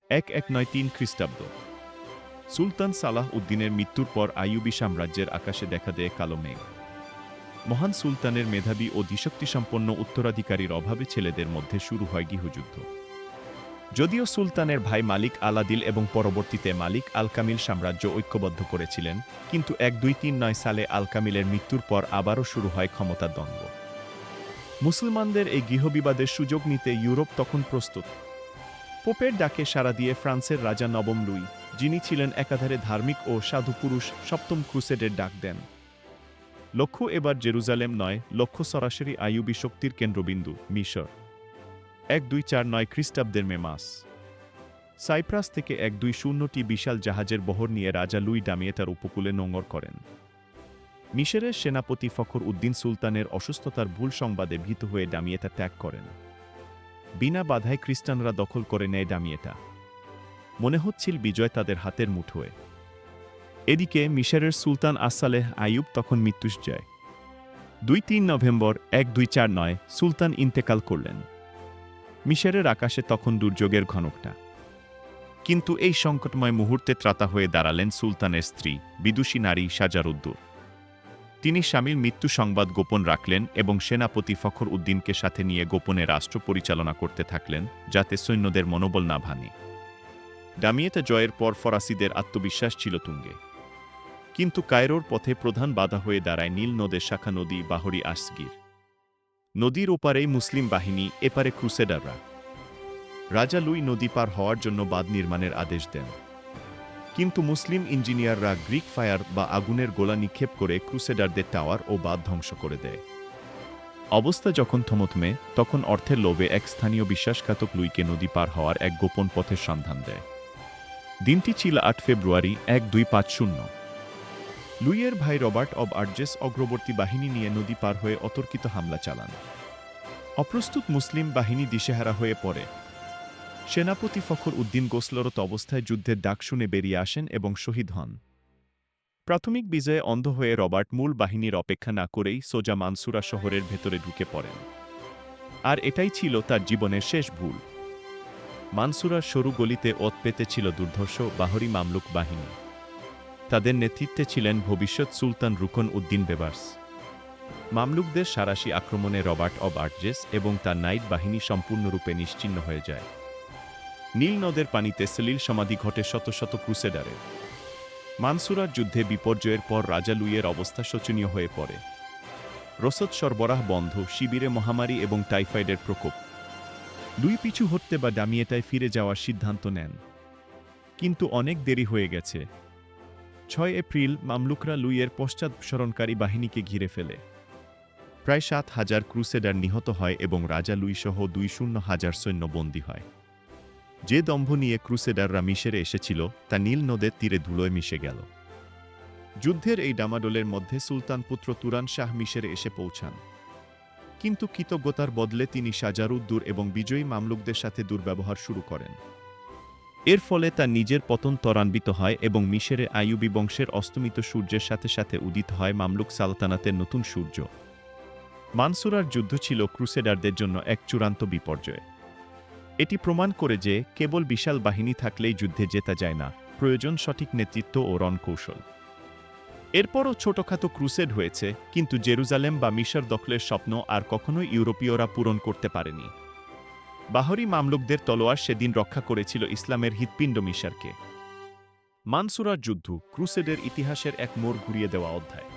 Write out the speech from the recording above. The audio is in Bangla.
1193 খ্রিস্টাব্দ। সুলতান সালাহ উদ্দিনের মৃত্যুর পর আইয়ুবী সাম্রাজ্যের আকাশে দেখা দেয় কালো মেঘ। মহান সুলতানের মেধাবী ও ধীশক্তিসম্পন্ন উত্তরাধিকারীর অভাবে ছেলেদের মধ্যে শুরু হয় গৃহযুদ্ধ। যদিও সুলতানের ভাই মালিক আল-আদিল এবং পরবর্তীতে মালিক আল-কামিল সাম্রাজ্য ঐক্যবদ্ধ করেছিলেন, কিন্তু 1239 সালে আল-কামিলের মৃত্যুর পর আবারও শুরু হয় ক্ষমতার দ্বন্দ্ব। মুসলমানদের এই গৃহবিবাদের সুযোগ নিতে ইউরোপ তখন প্রস্তুত। পোপের ডাকে সাড়া দিয়ে ফ্রান্সের রাজা নবম লুই, যিনি ছিলেন একাধারে ধার্মিক ও সাধু পুরুষ, সপ্তম ক্রুসেডের ডাক দেন। লক্ষ্য এবার জেরুজালেম নয়, লক্ষ্য সরাসরি আইয়ুবী শক্তির কেন্দ্রবিন্দু মিশর। 1249 খ্রিস্টাব্দের মে মাস সাইপ্রাস থেকে 1200টি বিশাল জাহাজের বহর নিয়ে রাজা লুই ডামিয়েতার উপকূলে নোঙর করেন। মিশরের সেনাপতি ফখর উদ্দিন সুলতানের অসুস্থতার ভুল সংবাদে ভীত হয়ে ডামিয়েতা ত্যাগ করেন। বিনা বাধায় খ্রিস্টানরা দখল করে নেয় ডামিয়েটা। মনে হচ্ছিল বিজয় তাদের হাতের মুঠোয়। এদিকে মিশরের সুলতান আস-সালেহ আইয়ুব তখন মৃত্যুশয্যায়। 2-3 নভেম্বর 1249 সুলতান ইন্তেকাল করলেন। মিশরের আকাশে তখন দুর্যোগের ঘনকটা। কিন্তু এই সংকটময় মুহূর্তে ত্রাতা হয়ে দাঁড়ালেন সুলতানের স্ত্রী, বিদুষী নারী শাজারুদ্দুর। তিনি স্বামীর মৃত্যু সংবাদ গোপন রাখলেন এবং সেনাপতি ফখর উদ্দিনকে সাথে নিয়ে গোপনে রাষ্ট্র পরিচালনা করতে থাকলেন, যাতে সৈন্যদের মনোবল না ভাঙে। ডামিয়েতা জয়ের পর ফরাসিদের আত্মবিশ্বাস ছিল তুঙ্গে। কিন্তু কায়রোর পথে প্রধান বাধা হয়ে দাঁড়ায় নীল নদের শাখা নদী বাহরি আসগির। নদীর ওপারেই মুসলিম বাহিনী, এপারে ক্রুসেডাররা। রাজা লুই নদী পার হওয়ার জন্য বাঁধ নির্মাণের আদেশ দেন। কিন্তু মুসলিম ইঞ্জিনিয়াররা গ্রিক ফায়ার বা আগুনের গোলা নিক্ষেপ করে ক্রুসেডারদের টাওয়ার ও বাঁধ ধ্বংস করে দেয়। অবস্থা যখন থমথমে, তখন অর্থের লোভে এক স্থানীয় বিশ্বাসঘাতক লুইকে নদী পার হওয়ার এক গোপন পথের সন্ধান দেয়। দিনটি ছিল 8 ফেব্রুয়ারি 1250। লুইয়ের ভাই রবার্ট অব আর্জেস অগ্রবর্তী বাহিনী নিয়ে নদী পার হয়ে অতর্কিত হামলা চালান। অপ্রস্তুত মুসলিম বাহিনী দিশেহারা হয়ে পড়ে। সেনাপতি ফখর উদ্দিন গোসলরত অবস্থায় যুদ্ধের ডাক শুনে বেরিয়ে আসেন এবং শহীদ হন। প্রাথমিক বিজয়ে অন্ধ হয়ে রবার্ট মূল বাহিনীর অপেক্ষা না করেই সোজা মানসুরা শহরের ভেতরে ঢুকে পড়েন। আর এটাই ছিল তার জীবনের শেষ ভুল। মানসুরার সরু গলিতে ওত পেতে ছিল দুর্ধর্ষ বাহরি মামলুক বাহিনী। তাদের নেতৃত্বে ছিলেন ভবিষ্যৎ সুলতান রুকন উদ্দিন বেবার্স। মামলুকদের সারাশি আক্রমণে রবার্ট অব আর্জেস এবং তার নাইট বাহিনী সম্পূর্ণরূপে নিশ্চিহ্ন হয়ে যায়। নীল নদের পানিতে সলিল সমাধি ঘটে শত শত ক্রুসেডারের। মানসুরার যুদ্ধে বিপর্যয়ের পর রাজা লুইয়ের অবস্থা শোচনীয় হয়ে পড়ে। রসদ সরবরাহ বন্ধ, শিবিরে মহামারী এবং টাইফয়েডের প্রকোপ। লুই পিছু হটতে বা ডামিয়েটায় ফিরে যাওয়ার সিদ্ধান্ত নেন। কিন্তু অনেক দেরি হয়ে গেছে। 6 এপ্রিল মামলুকরা লুইয়ের পশ্চাৎসরণকারী বাহিনীকে ঘিরে ফেলে। প্রায় 7,000 ক্রুসেডার নিহত হয় এবং রাজা লুই সহ 20,000 সৈন্য বন্দী হয়। যে দম্ভ নিয়ে ক্রুসেডাররা মিশরে এসেছিল, তা নীল নদের তীরে ধুলোয় মিশে গেল। যুদ্ধের এই ডামাডোলের মধ্যে সুলতান পুত্র তুরান শাহ মিশরে এসে পৌঁছান। কিন্তু কৃতজ্ঞতার বদলে তিনি শাজারুদ্দুর এবং বিজয়ী মামলুকদের সাথে দুর্ব্যবহার শুরু করেন। এর ফলে তার নিজের পতন ত্বরান্বিত হয় এবং মিশরে আইয়ুবী বংশের অস্তমিত সূর্যের সাথে সাথে উদিত হয় মামলুক সালতানাতের নতুন সূর্য। মানসুরার যুদ্ধ ছিল ক্রুসেডারদের জন্য এক চূড়ান্ত বিপর্যয়। এটি প্রমাণ করে যে কেবল বিশাল বাহিনী থাকলেই যুদ্ধে জেতা যায় না, প্রয়োজন সঠিক নেতৃত্ব ও রণকৌশল। এরপরও ছোটখাটো ক্রুসেড হয়েছে, কিন্তু জেরুজালেম বা মিশর দখলের স্বপ্ন আর কখনোই ইউরোপীয়রা পূরণ করতে পারেনি। বাহরি মামলুকদের তলোয়ার সেদিন রক্ষা করেছিল ইসলামের হৃৎপিণ্ড মিশরকে। মানসুরার যুদ্ধ ক্রুসেডের ইতিহাসের এক মোড় ঘুরিয়ে দেওয়া অধ্যায়।